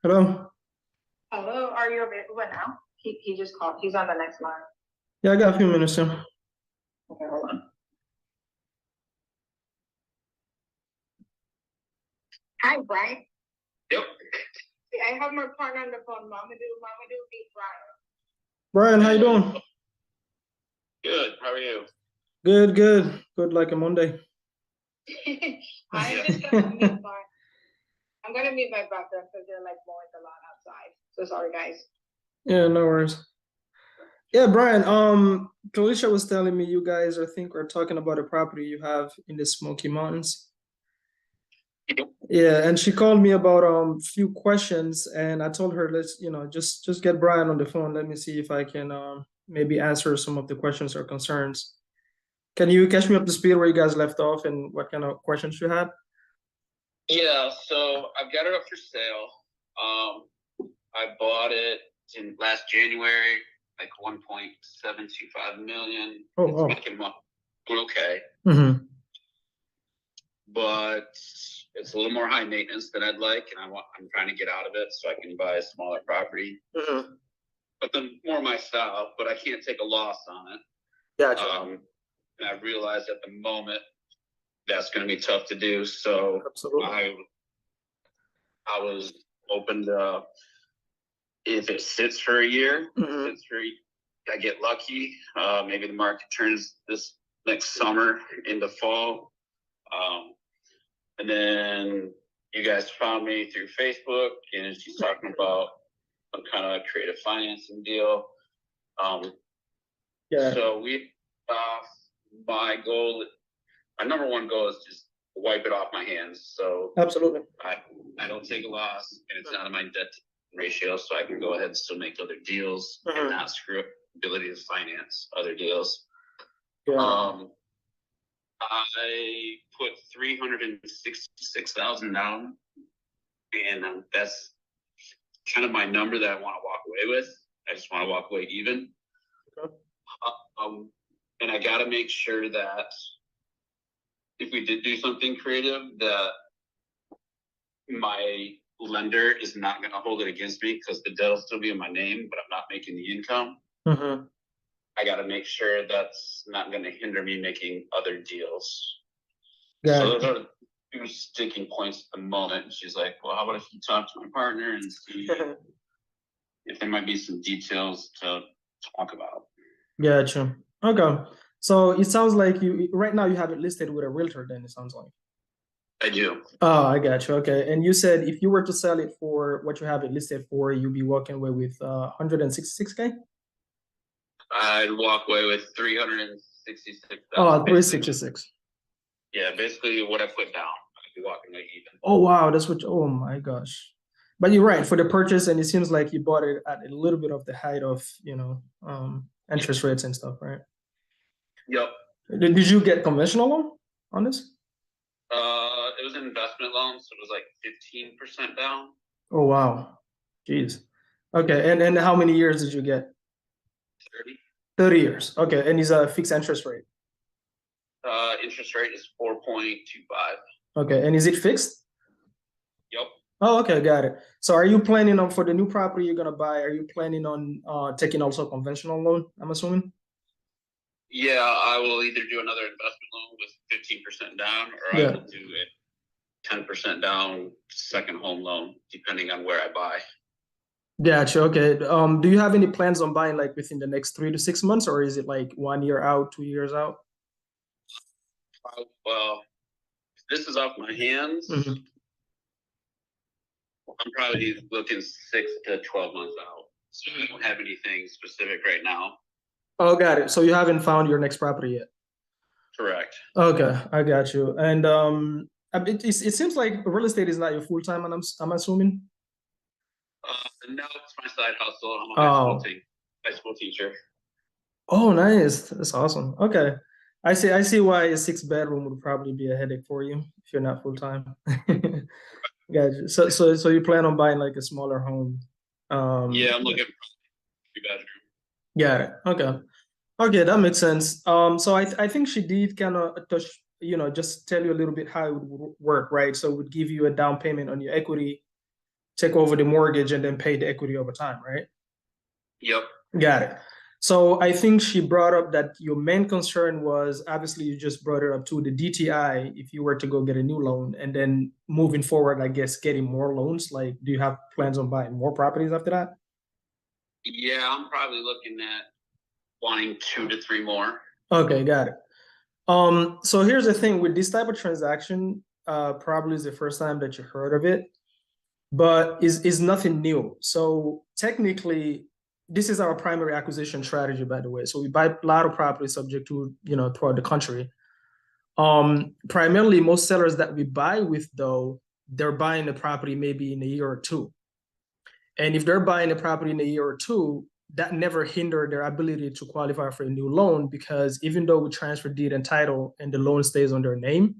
Hello. Hello, are you available now? He just called. He's on the next line. Yeah, I got a few minutes here. Okay, hold on. Hi, Brian. Yep. I have my partner on the phone. Mama do, meet Brian. Brian, how you doing? Good. How are you? Good, good. Good like a Monday. I'm just gonna meet Brian. I'm gonna meet my brother because they're like mowing the lawn outside. So sorry, guys. Yeah, no worries. Yeah, Brian, Keleisha was telling me you guys, I think, are talking about a property you have in the Smoky Mountains. Yeah, and she called me about few questions, and I told her let's just get Brian on the phone. Let me see if I can maybe answer some of the questions or concerns. Can you catch me up to speed where you guys left off and what kind of questions you had? Yeah, so I've got it up for sale. I bought it in last January, like 1.725 million. Oh, it's oh. making money. Okay. Mm-hmm. But it's a little more high maintenance than I'd like, and I'm trying to get out of it so I can buy a smaller property. Mm-hmm. But then more my style, but I can't take a loss on it. Gotcha. And I realize at the moment that's going to be tough to do. So Absolutely. I was open to, if it sits for a year, Mm-hmm. I get lucky. Maybe the market turns this next summer into fall. And then you guys found me through Facebook, and she's talking about some kind of creative financing deal. Yeah. So my number one goal is just wipe it off my hands. So Absolutely. I don't take a loss, and it's not in my debt ratio, so I can go ahead and still make other deals and not screw up the ability to finance other deals. Yeah. I put $366,000 down, and that's kind of my number that I want to walk away with. I just want to walk away even. Okay. And I got to make sure that if we did do something creative, that my lender is not going to hold it against me, because the debt will still be in my name, but I'm not making the income. Mm-hmm. I got to make sure that's not going to hinder me making other deals. Yeah. So those are two sticking points at the moment. She's like, well, how about if you talk to my partner and see if there might be some details to talk about? Gotcha. Okay. So it sounds like you right now you have it listed with a realtor, then it sounds like. I do. Oh, I got you. Okay. And you said if you were to sell it for what you have it listed for, you'd be walking away with 166K? I'd walk away with 366,000. Oh, 366. Yeah, basically what I put down. I'd be walking away even. Oh wow, that's what oh my gosh. But you're right, for the purchase, and it seems like you bought it at a little bit of the height of, interest rates and stuff, right? Yep. Did you get conventional loan on this? It was an investment loan, so it was like 15% down. Oh wow. Jeez. Okay, and how many years did you get? 30. 30 years. Okay, and is a fixed interest rate. Interest rate is 4.25. Okay, and is it fixed? Yep. Oh, okay, got it. So are you planning on, for the new property you're gonna buy, are you planning on taking also a conventional loan, I'm assuming? Yeah, I will either do another investment loan with 15% down, or I will do a 10% down second home loan, depending on where I buy. Gotcha. Okay. Do you have any plans on buying like within the next 3 to 6 months, or is it like 1 year out, 2 years out? Well, this is off my hands. Mm-hmm. I'm probably looking 6 to 12 months out. So I don't have anything specific right now. Oh, got it. So you haven't found your next property yet? Correct. Okay, I got you. And it seems like real estate is not your full time, and I'm assuming. No, it's my side hustle. I'm a high school teacher. Oh, nice. That's awesome. Okay. I see why a 6 bedroom would probably be a headache for you if you're not full time. Gotcha. So you plan on buying like a smaller home? Yeah, I'm looking for a 3 bedroom. Got it. Okay. Okay, that makes sense. So I think she did kind of touch, just tell you a little bit how it would work, right? So it would give you a down payment on your equity take over the mortgage and then pay the equity over time, right? Yep. Got it. So I think she brought up that your main concern was, obviously you just brought it up to the DTI if you were to go get a new loan, and then moving forward, I guess getting more loans. Like, do you have plans on buying more properties after that? Yeah, I'm probably looking at wanting 2 to 3 more. Okay, got it. So here's the thing with this type of transaction, probably is the first time that you heard of it, but is nothing new. So technically, this is our primary acquisition strategy, by the way. So we buy a lot of property subject to, throughout the country. Primarily, most sellers that we buy with, though, they're buying the property maybe in a year or two. And if they're buying a property in a year or two, that never hindered their ability to qualify for a new loan, because even though we transfer deed and title and the loan stays on their name,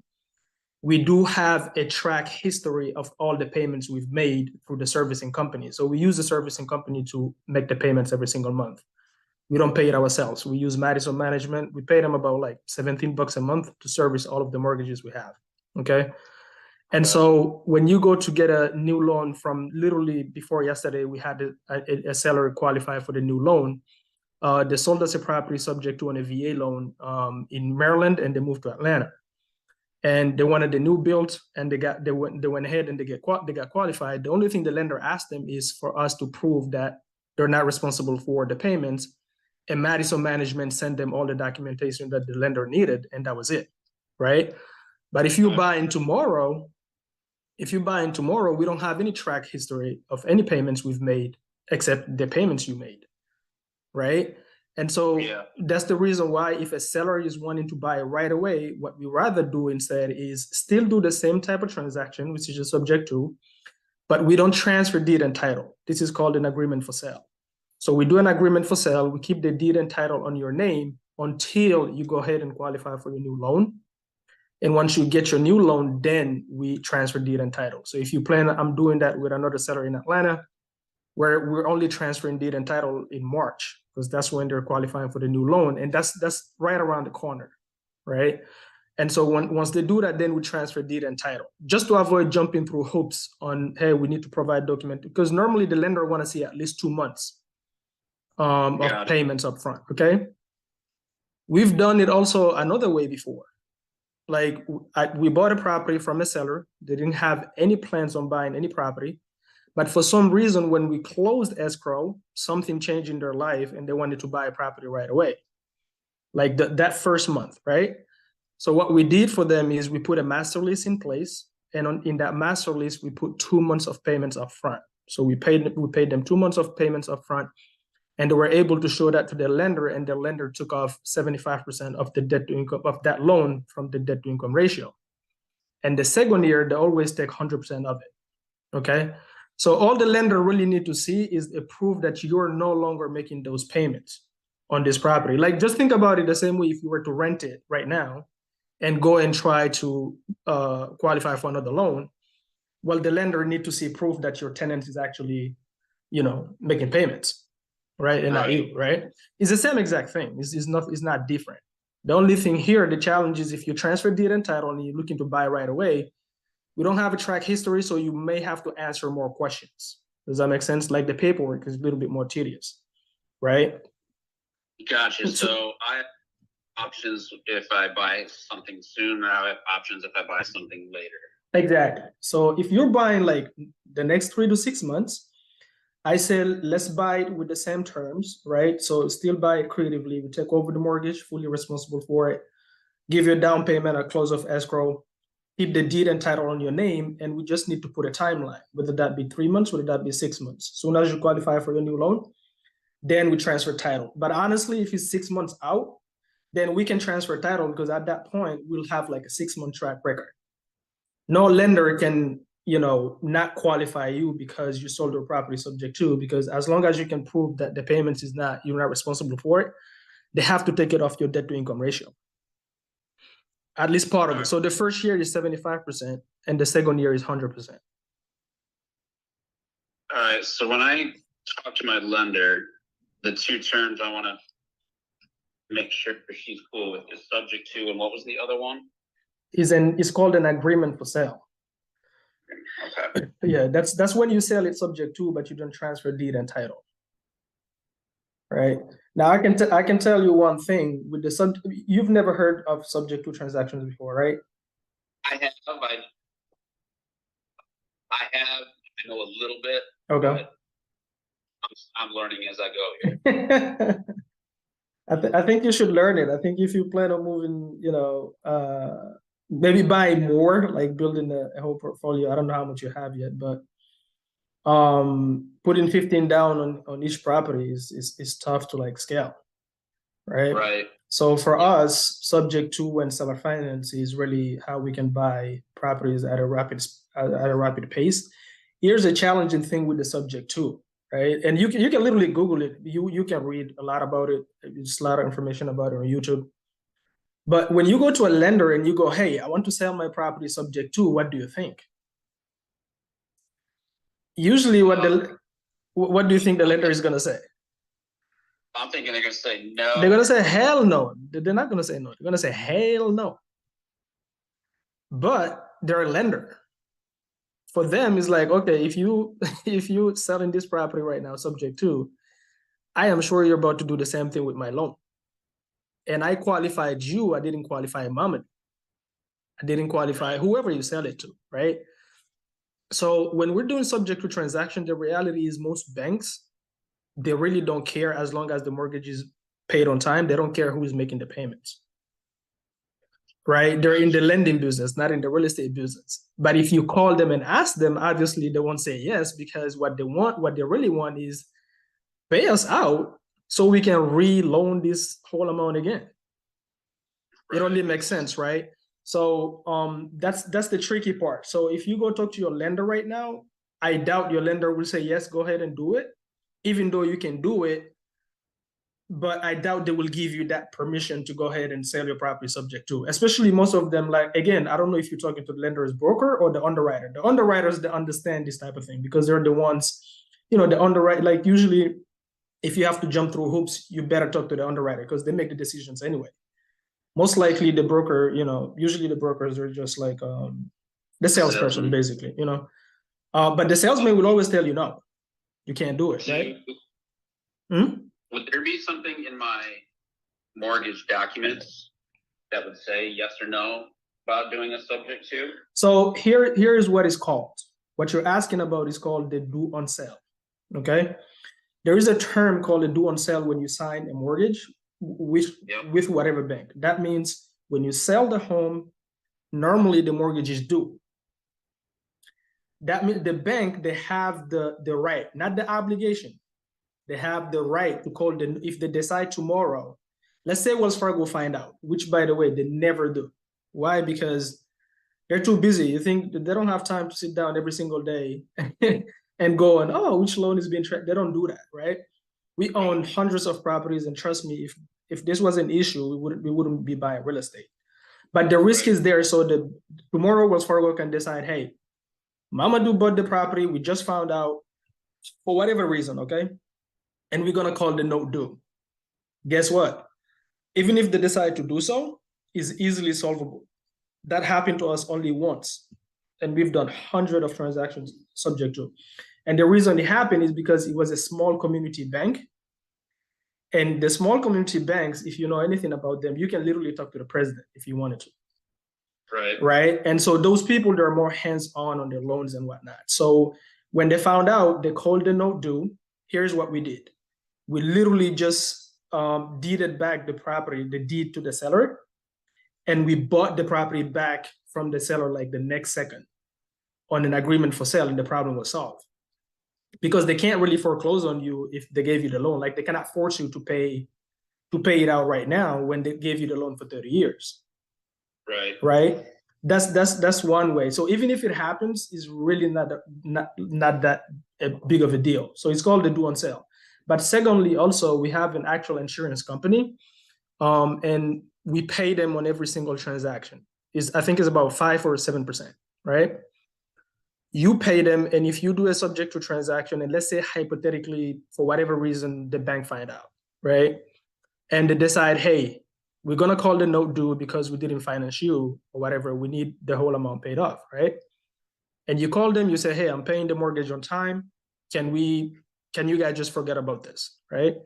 we do have a track history of all the payments we've made through the servicing company. So we use the servicing company to make the payments every single month. We don't pay it ourselves. We use Madison Management. We pay them about like $17 a month to service all of the mortgages we have. Okay. And so when you go to get a new loan, from literally before yesterday, we had a seller qualify for the new loan. They sold us a property subject to a VA loan in Maryland, and they moved to Atlanta. And they wanted the new build, and they went ahead and they got qualified. The only thing the lender asked them is for us to prove that they're not responsible for the payments. And Madison Management sent them all the documentation that the lender needed, and that was it, right? But if you buy in tomorrow, we don't have any track history of any payments we've made except the payments you made, right? And so that's the reason why, if a seller is wanting to buy right away, what we rather do instead is still do the same type of transaction, which is just subject to, but we don't transfer deed and title. This is called an agreement for sale. So we do an agreement for sale. We keep the deed and title on your name until you go ahead and qualify for your new loan. And once you get your new loan, then we transfer deed and title. So if you plan, I'm doing that with another seller in Atlanta, where we're only transferring deed and title in March, because that's when they're qualifying for the new loan. And that's right around the corner, right? And so once they do that, then we transfer deed and title, just to avoid jumping through hoops on, hey, we need to provide document, because normally the lender want to see at least 2 months of payments up front, okay? We've done it also another way before. Like, we bought a property from a seller. They didn't have any plans on buying any property. But for some reason, when we closed escrow, something changed in their life and they wanted to buy a property right away. Like that first month, right? So what we did for them is we put a master lease in place. And in that master lease, we put 2 months of payments up front. So we paid them 2 months of payments up front. And they were able to show that to their lender, and their lender took off 75% of the debt to income of that loan from the debt to income ratio. And the second year, they always take 100% of it. Okay. So all the lender really need to see is a proof that you're no longer making those payments on this property. Like, just think about it the same way if you were to rent it right now and go and try to qualify for another loan. Well, the lender need to see proof that your tenant is actually, making payments. Right, and not you, right? It's the same exact thing. It's not different. The only thing here, the challenge is if you transfer deed and title and you're looking to buy right away, we don't have a track history, so you may have to answer more questions. Does that make sense? Like, the paperwork is a little bit more tedious, right? Gotcha. So I have options if I buy something soon, I have options if I buy something later. Exactly. So if you're buying like the next 3 to 6 months, I say let's buy it with the same terms, right? So still buy it creatively. We take over the mortgage, fully responsible for it, give you a down payment, a close of escrow, keep the deed and title on your name, and we just need to put a timeline, whether that be 3 months, whether that be 6 months. As soon as you qualify for your new loan, then we transfer title. But honestly, if it's 6 months out, then we can transfer title, because at that point, we'll have like a 6-month track record. No lender can not qualify you because you sold your property subject to, because as long as you can prove that the payments you're not responsible for it, they have to take it off your debt to income ratio. At least part of it. So the first year is 75% and the second year is 100%. All right. So when I talk to my lender, the 2 terms I want to make sure she's cool with is subject to, and what was the other one? It's called an agreement for sale. Okay. Yeah, that's when you sell it subject to, but you don't transfer deed and title. Right. Now I can tell you one thing with the you've never heard of subject to transactions before, right? I have. I know a little bit. Okay. I'm learning as I go here. I think you should learn it. I think if you plan on moving, maybe buying more, like building a whole portfolio. I don't know how much you have yet, but putting 15 down on each property is tough to like scale, right? Right. So for us, subject to and seller finance is really how we can buy properties at a rapid pace. Here's a challenging thing with the subject to, right? And you can literally Google it. You can read a lot about it. There's a lot of information about it on YouTube. But when you go to a lender and you go, hey, I want to sell my property subject to, what do you think? Usually what do you think the lender is gonna say? I'm thinking they're gonna say no. They're gonna say hell no. They're not gonna say no. They're gonna say hell no. But they're a lender. For them, it's like, okay, if you selling this property right now, subject to, I am sure you're about to do the same thing with my loan. And I qualified you, I didn't qualify Mama. I didn't qualify whoever you sell it to, right? So when we're doing subject to transaction, the reality is most banks, they really don't care as long as the mortgage is paid on time. They don't care who's making the payments, right? They're in the lending business, not in the real estate business. But if you call them and ask them, obviously they won't say yes, because what they really want is pay us out so we can re-loan this whole amount again. It only makes sense, right? So that's the tricky part. So if you go talk to your lender right now, I doubt your lender will say, yes, go ahead and do it, even though you can do it. But I doubt they will give you that permission to go ahead and sell your property subject to, especially most of them. Like, again, I don't know if you're talking to the lender's broker or the underwriter. The underwriters, they understand this type of thing because they're the ones, the underwriter, like usually if you have to jump through hoops, you better talk to the underwriter because they make the decisions anyway. Most likely the broker, usually the brokers are just like the salesperson, basically, but the salesman will always tell you, no, you can't do it, right? Would there be something in my mortgage documents that would say yes or no about doing a subject to? So here is what is called. What you're asking about is called the due on sale. Okay. There is a term called a due on sale when you sign a mortgage with whatever bank. That means when you sell the home, normally the mortgage is due. That means the bank, they have the right, not the obligation. They have the right to call them if they decide tomorrow. Let's say Wells Fargo find out, which by the way, they never do. Why? Because they're too busy. You think they don't have time to sit down every single day and go on, oh, which loan is being tracked? They don't do that, right? We own hundreds of properties, and trust me, if this was an issue, we wouldn't be buying real estate. But the risk is there, so that tomorrow Wells Fargo can decide, hey, Mamadou bought the property, we just found out for whatever reason, okay? And we're gonna call the note due. Guess what? Even if they decide to do so, is easily solvable. That happened to us only once, and we've done hundreds of transactions subject to. And the reason it happened is because it was a small community bank. And the small community banks, if you know anything about them, you can literally talk to the president if you wanted to. Right. And so those people, they're more hands-on their loans and whatnot. So when they found out, they called the note due. Here's what we did. We literally just deeded back the property, the deed to the seller, and we bought the property back from the seller like the next second on an agreement for sale, and the problem was solved. Because they can't really foreclose on you if they gave you the loan. Like, they cannot force you to pay it out right now when they gave you the loan for 30 years. Right. That's one way. So even if it happens, it's really not that big of a deal. So it's called the due on sale. But secondly, also we have an actual insurance company, and we pay them on every single transaction. I think it's about 5 or 7%, right? You pay them, and if you do a subject to transaction, and let's say hypothetically, for whatever reason, the bank find out, right? And they decide, hey, we're gonna call the note due because we didn't finance you or whatever. We need the whole amount paid off, right? and you call them, you say, hey, I'm paying the mortgage on time. Can you guys just forget about this, right?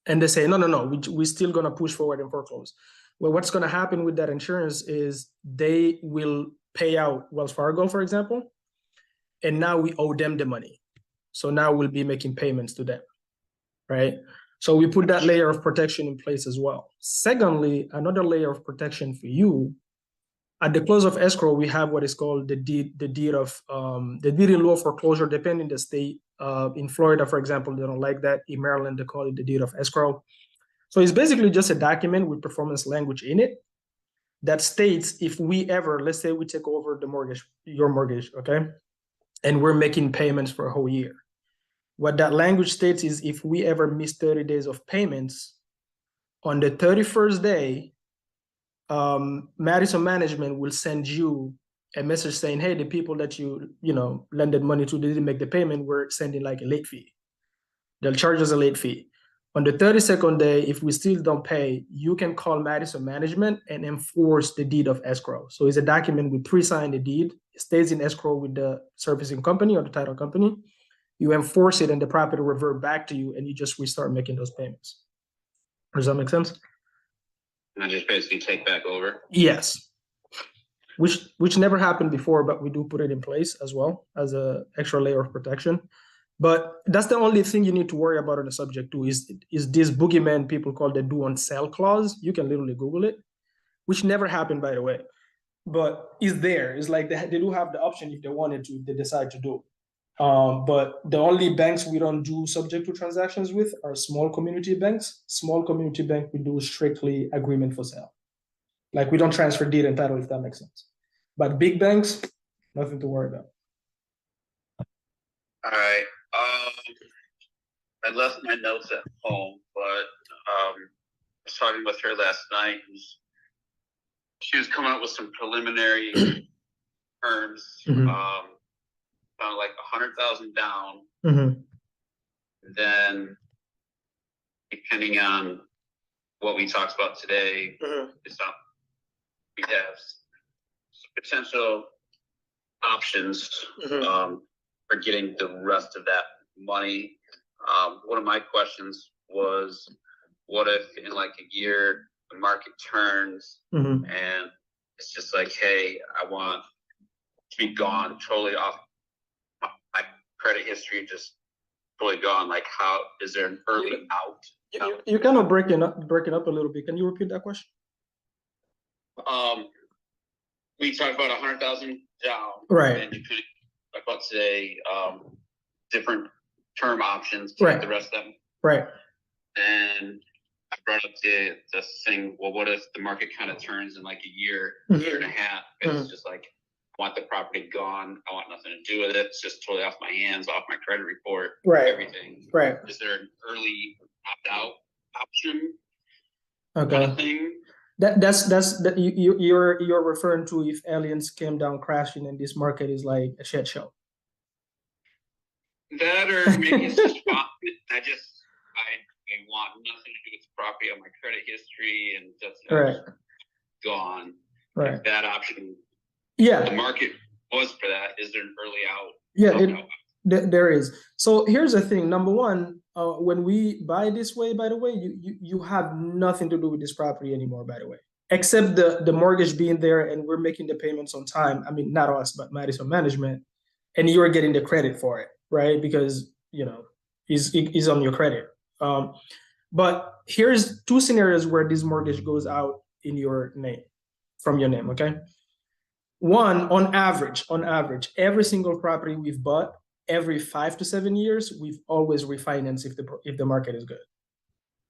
And they say, no, we're still gonna push forward and foreclose. Well, what's gonna happen with that insurance is they will pay out Wells Fargo, for example, and now we owe them the money. So now we'll be making payments to them, right? So we put that layer of protection in place as well. Secondly, another layer of protection for you, at the close of escrow, we have what is called the deed in lieu of foreclosure, depending the state. In Florida, for example, they don't like that. In Maryland, they call it the deed of escrow. So it's basically just a document with performance language in it that states if we ever, let's say we take over the mortgage, your mortgage, okay, and we're making payments for a whole year. What that language states is if we ever miss 30 days of payments, on the 31st day, Madison Management will send you a message saying, hey, the people that you lended money to, they didn't make the payment, we're sending like a late fee. They'll charge us a late fee. On the 32nd day, if we still don't pay, you can call Madison Management and enforce the deed of escrow. So it's a document, we pre-sign the deed, it stays in escrow with the servicing company or the title company. You enforce it and the property will revert back to you and you just restart making those payments. Does that make sense? And I just basically take back over? Yes. Which never happened before, but we do put it in place as well as an extra layer of protection. But that's the only thing you need to worry about on the subject too, is this boogeyman people call the do on sell clause. You can literally Google it, which never happened, by the way, but is there. It's like they do have the option if they wanted to, they decide to do. But the only banks we don't do subject to transactions with are small community banks. Small community bank, we do strictly agreement for sale. Like we don't transfer deed and title, if that makes sense. But big banks, nothing to worry about. All right. I left my notes at home, but I was talking with her last night. And she was coming up with some preliminary terms. Mm-hmm. Found like 100,000 down. Mm-hmm. Then, depending on what we talked about today, it's not. We have some potential options for getting the rest of that money. One of my questions was, what if in like a year the market turns and it's just like, hey, I want to be gone totally off my credit history, just totally gone. Like, how is there an early out? You're kind of breaking up a little bit. Can you repeat that question? We talked about 100,000 down, right? And you could talk about today different term options to get the rest of them, right? And I brought up the thing. Well, what if the market kind of turns in like a year, year and a half? It's just like, I want the property gone. I want nothing to do with it. It's just totally off my hands, off my credit report, everything. Right. Is there an early opt-out option? Okay. Kind of thing? That's you're referring to if aliens came down crashing and this market is like a shit show. That, or maybe it's just I want nothing to do with the property on my credit history and that's gone. Right. If that option. Yeah. The market was for that. Is there an early out? Yeah, there is. So here's the thing. Number one, when we buy this way, by the way, you have nothing to do with this property anymore, by the way, except the mortgage being there and we're making the payments on time. I mean, not us, but Madison Management, and you're getting the credit for it, right? Because is on your credit. But here's two scenarios where this mortgage goes out in your name, from your name, okay? One, on average, every single property we've bought, every 5 to 7 years, we've always refinanced if the market is good,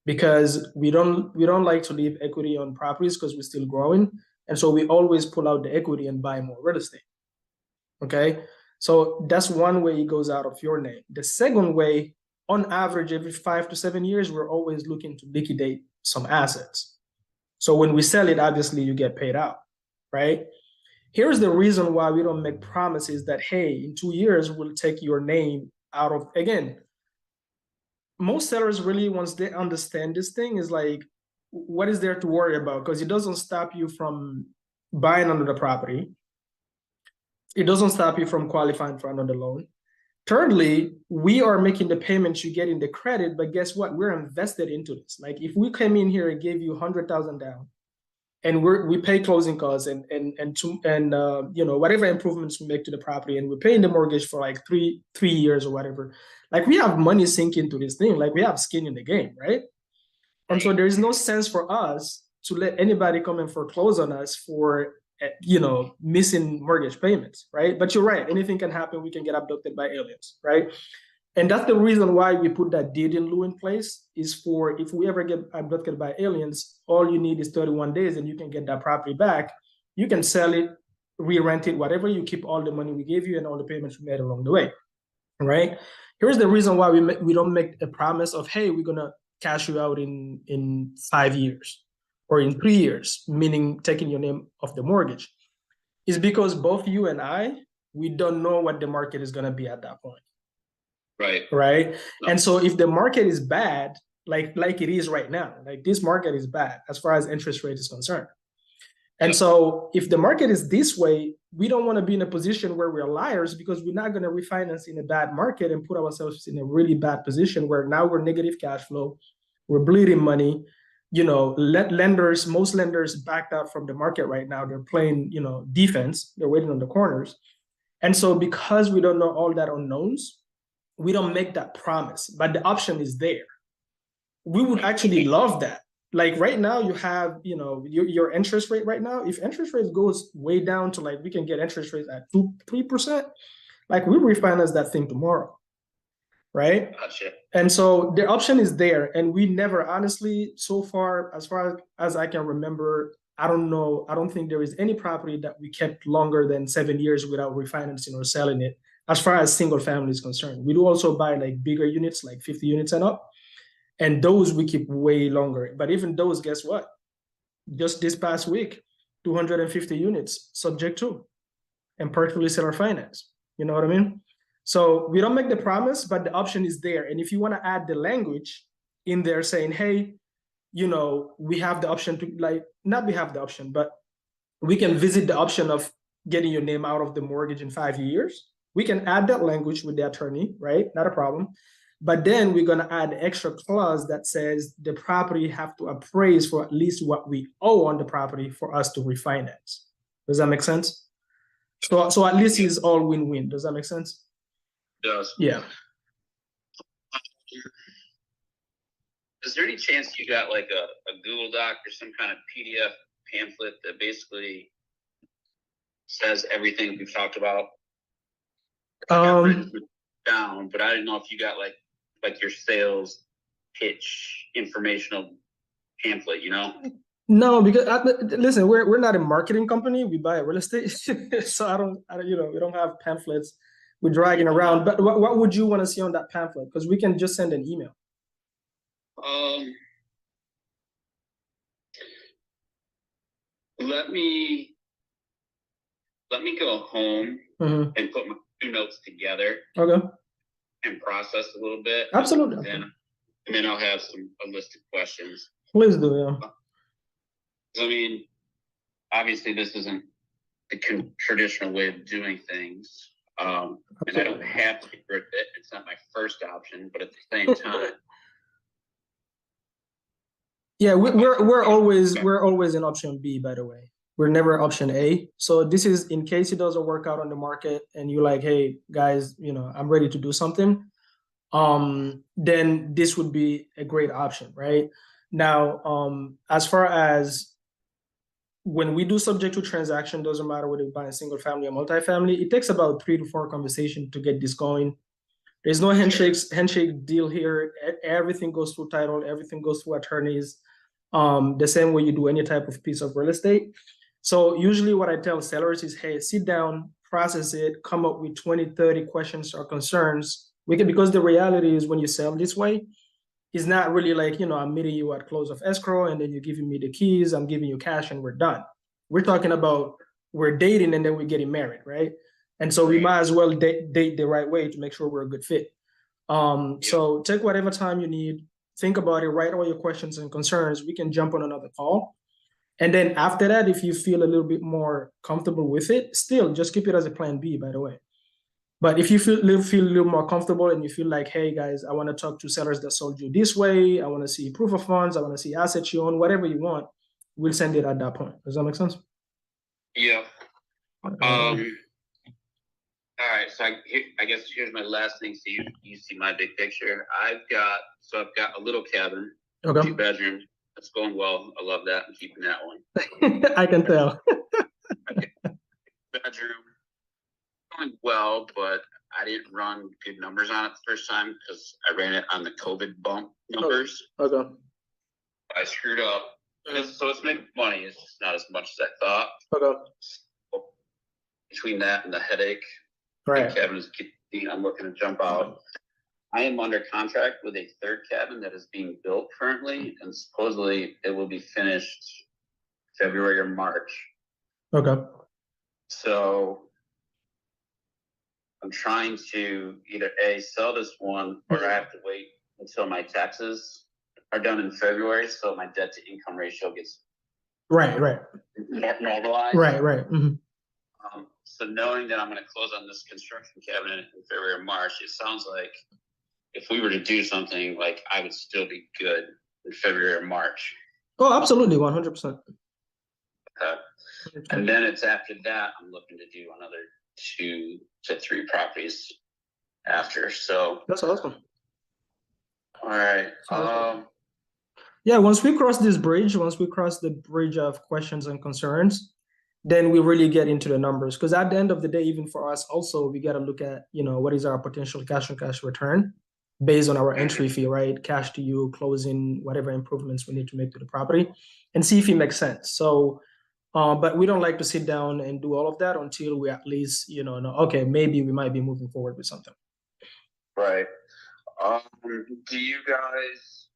because we don't like to leave equity on properties because we're still growing, and so we always pull out the equity and buy more real estate. Okay, so that's one way it goes out of your name. The second way, on average, every 5 to 7 years, we're always looking to liquidate some assets. So when we sell it, obviously you get paid out, right? Here's the reason why we don't make promises that, hey, in 2 years, we'll take your name out of, again, most sellers really, once they understand this thing, is like, what is there to worry about? Because it doesn't stop you from buying under the property. It doesn't stop you from qualifying for another loan. Thirdly, we are making the payments, you getting the credit, but guess what? We're invested into this. Like if we came in here and gave you 100,000 down, and we pay closing costs and you know, whatever improvements we make to the property, and we're paying the mortgage for like three years or whatever. Like we have money sink into this thing. Like we have skin in the game, right? And so there is no sense for us to let anybody come and foreclose on us for you know, missing mortgage payments, right? But you're right, anything can happen. We can get abducted by aliens, right? And that's the reason why we put that deed in lieu in place, is for if we ever get abducted by aliens, all you need is 31 days and you can get that property back. You can sell it, re-rent it, whatever. You keep all the money we gave you and all the payments we made along the way, right? Here's the reason why we don't make a promise of, hey, we're going to cash you out in 5 years or in 3 years, meaning taking your name off the mortgage, is because both you and I, we don't know what the market is going to be at that point. Right. And so if the market is bad, like it is right now, like this market is bad as far as interest rate is concerned. And so if the market is this way, we don't want to be in a position where we're liars, because we're not going to refinance in a bad market and put ourselves in a really bad position where now we're negative cash flow, we're bleeding money. You know, most lenders backed out from the market right now. They're playing, you know, defense. They're waiting on the corners. And so because we don't know all that unknowns, we don't make that promise, but the option is there. We would actually love that. Like right now you have, you know, your interest rate right now, if interest rate goes way down to like, we can get interest rates at 2-3%, like we refinance that thing tomorrow, right? Gotcha. And so the option is there. And we never, honestly, so far as I can remember, I don't think there is any property that we kept longer than 7 years without refinancing or selling it, as far as single family is concerned. We do also buy like bigger units, like 50 units and up. And those we keep way longer. But even those, guess what? Just this past week, 250 units subject to and partially seller finance. You know what I mean? So we don't make the promise, but the option is there. And if you want to add the language in there saying, hey, you know, we have the option to, like, not we have the option, but we can visit the option of getting your name out of the mortgage in 5 years. We can add that language with the attorney, right? Not a problem. But then we're going to add an extra clause that says the property have to appraise for at least what we owe on the property for us to refinance. Does that make sense? So at least it's all win-win. Does that make sense? It does. Yeah. Is there any chance you got like a Google Doc or some kind of PDF pamphlet that basically says everything we've talked about? I've written down, but I didn't know if you got like your sales pitch informational pamphlet, you know? No, because listen, we're not a marketing company. We buy real estate, so I don't, you know, we don't have pamphlets we're dragging around. But what would you want to see on that pamphlet? Because we can just send an email. Let me go home and put my 2 notes together. Okay. And process a little bit. Absolutely. And then I'll have a list of questions. Please do, yeah. I mean, obviously this isn't the traditional way of doing things. And I don't have to get rid of it. It's not my first option, but at the same time. Yeah, we're always in option B, by the way. We're never option A. So this is in case it doesn't work out on the market and you're like, hey guys, you know, I'm ready to do something. Then this would be a great option, right? Now, as far as when we do subject to transaction, doesn't matter whether we buy a single family or multifamily, it takes about 3 to 4 conversations to get this going. There's no handshake deal here. Everything goes through title, everything goes through attorneys, the same way you do any type of piece of real estate. So usually what I tell sellers is, hey, sit down, process it, come up with 20, 30 questions or concerns. Because the reality is when you sell this way, it's not really like, you know, I'm meeting you at close of escrow and then you're giving me the keys, I'm giving you cash and we're done. We're talking about we're dating and then we're getting married, right? And so we might as well date the right way to make sure we're a good fit. So take whatever time you need, think about it, write all your questions and concerns. We can jump on another call And then after that, if you feel a little bit more comfortable with it, still just keep it as a plan B, by the way. But if you feel a little more comfortable and you feel like, hey guys, I want to talk to sellers that sold you this way, I want to see proof of funds, I want to see assets you own, whatever you want, we'll send it at that point. Does that make sense? Yeah. All right, so I guess here's my last thing. So you see my big picture. I've got a little cabin, Okay. 2 bedroom. That's going well. I love that. I'm keeping that one. I can tell. Bedroom going well, but I didn't run good numbers on it the first time because I ran it on the COVID bump numbers. Okay. I screwed up. So it's making money. It's just not as much as I thought. Okay. So between that and the headache, right. Kevin's, I'm looking to jump out. I am under contract with a third cabin that is being built currently, and supposedly it will be finished February or March. Okay. So I'm trying to either A, sell this one, or I have to wait until my taxes are done in February, so my debt to income ratio gets right normalized. Right. Mm-hmm. So knowing that I'm going to close on this construction cabinet in February or March, it sounds like if we were to do something, like I would still be good in February or March. Oh, absolutely, 100%. And then it's after that I'm looking to do another 2 to 3 properties after. So that's awesome. All right. Yeah, once we cross the bridge of questions and concerns, then we really get into the numbers. Because at the end of the day, even for us also, we got to look at, what is our potential cash on cash return based on our entry fee, right? Cash to you, closing, whatever improvements we need to make to the property, and see if it makes sense. So, but we don't like to sit down and do all of that until we at least, know, okay, maybe we might be moving forward with something. Right. Do you guys,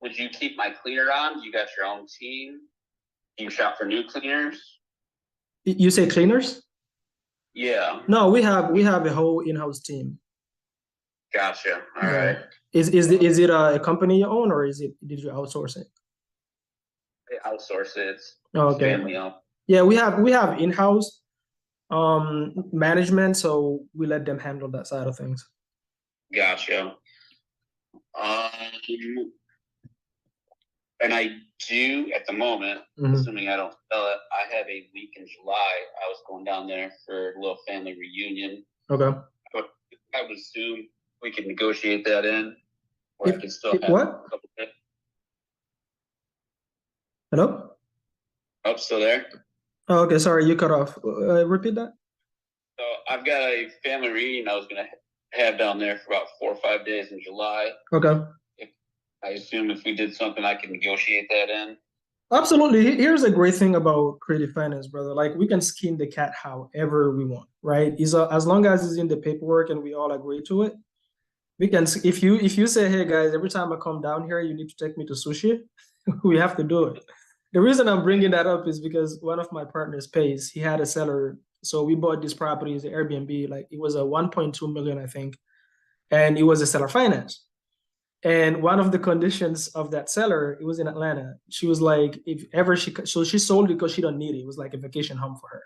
would you keep my cleaner on? You got your own team? Do you shop for new cleaners? You say cleaners? Yeah. No, we have a whole in-house team. Gotcha. All right. Is it a company you own, or did you outsource it? I outsource it. Oh, okay. Family owned. Yeah, we have in-house management, so we let them handle that side of things. Gotcha. And I do at the moment, assuming I don't sell it, I have a week in July. I was going down there for a little family reunion. Okay. I would assume we could negotiate that in, or I could still have what? a couple of. Hello? Oh, still there? Oh, okay, sorry, you cut off. Repeat that. So I've got a family reunion I was going to have down there for about 4 or 5 days in July. Okay. I assume if we did something, I could negotiate that in. Absolutely. Here's a great thing about creative finance, brother. Like, we can skin the cat however we want, right? As long as it's in the paperwork and we all agree to it, we can. If you say, hey guys, every time I come down here, you need to take me to sushi, we have to do it. The reason I'm bringing that up is because one of my partners, Pace, he had a seller. So we bought this property as an Airbnb. Like, it was a 1.2 million, I think, and it was a seller finance. And one of the conditions of that seller, it was in Atlanta. She was like, if ever so she sold it because she don't need it. It was like a vacation home for her.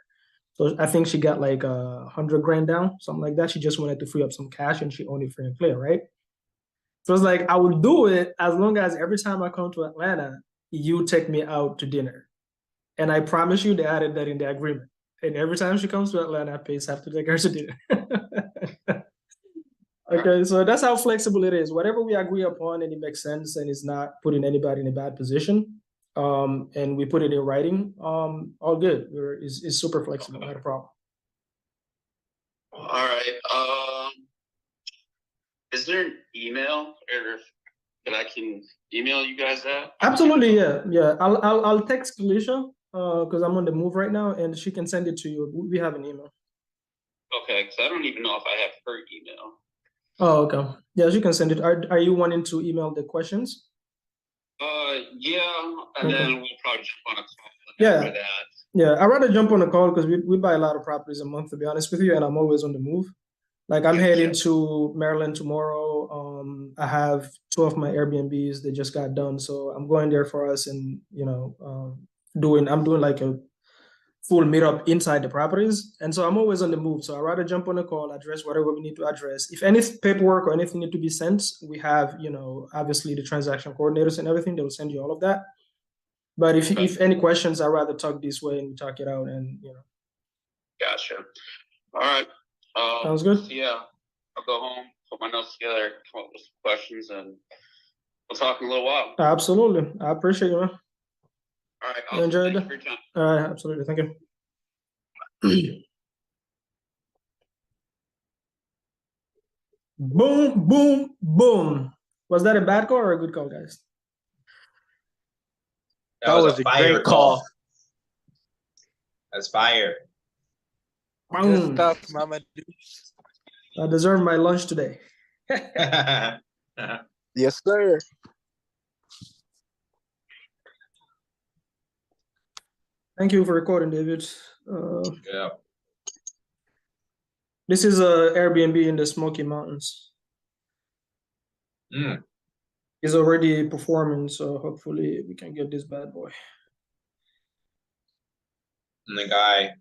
So I think she got like 100 grand down, something like that. She just wanted to free up some cash and she owned it free and clear, right? So it's like, I will do it as long as every time I come to Atlanta, you take me out to dinner. And I promise you, they added that in the agreement. And every time she comes to Atlanta, Pace have to take her to dinner. Okay, so that's how flexible it is. Whatever we agree upon and it makes sense and it's not putting anybody in a bad position, and we put it in writing, all good. It's super flexible, not a problem. All right. Is there an email or that I can email you guys at? Absolutely, yeah. I'll text Keleisha because I'm on the move right now, and she can send it to you. We have an email. Okay, because I don't even know if I have her email. Oh, okay. Yeah, she can send it. Are you wanting to email the questions? Yeah, and then we'll probably jump on a call after that. Yeah, I'd rather jump on a call because we buy a lot of properties a month, to be honest with you, and I'm always on the move. Like I'm heading to Maryland tomorrow. I have 2 of my Airbnbs. They just got done, so I'm going there for us, and I'm doing like a full meetup inside the properties. And so I'm always on the move. So I'd rather jump on a call, address whatever we need to address. If any paperwork or anything need to be sent, we have, obviously the transaction coordinators and everything, they will send you all of that. But if any questions, I'd rather talk this way and talk it out and. Gotcha. All right. Sounds good. Yeah, I'll go home, put my notes together, come up with some questions, and we'll talk in a little while. Absolutely. I appreciate you, man. All right. You enjoyed Thank it? you for your time. All right, absolutely. Thank you. Boom, boom, boom. Was that a bad call or a good call, guys? That was a fire call. That's fire. Boom. Good stuff, Mama. I deserve my lunch today. Yes, sir. Thank you for recording, David. Yeah. This is a Airbnb in the Smoky Mountains. It's already performing, so hopefully we can get this bad boy. And the guy,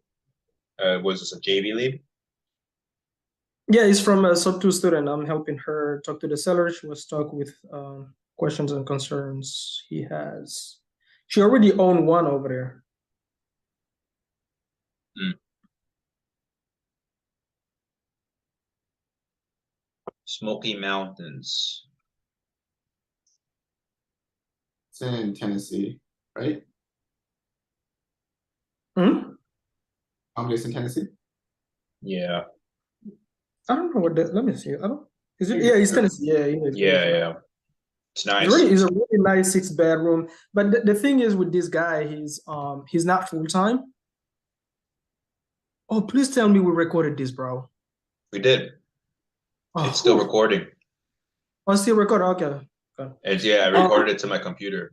was this a JV lead? Yeah, he's from a sub 2 student. I'm helping her talk to the seller. She was stuck with questions and concerns he has. She already owned one over there. Smoky Mountains. It's in Tennessee, right? It's in Tennessee. Yeah. I don't know what that. Let me see. I don't. Is it? Yeah, it's Tennessee. Yeah, Yeah. It's nice. It's a really nice 6-bedroom. But the thing is with this guy, he's not full time. Oh, please tell me we recorded this, bro. We did. Oh, it's still recording. Oh, still recording. Okay. I recorded it to my computer.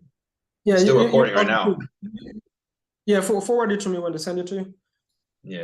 Yeah, it's still recording right now. Yeah, forward it to me when they send it to you.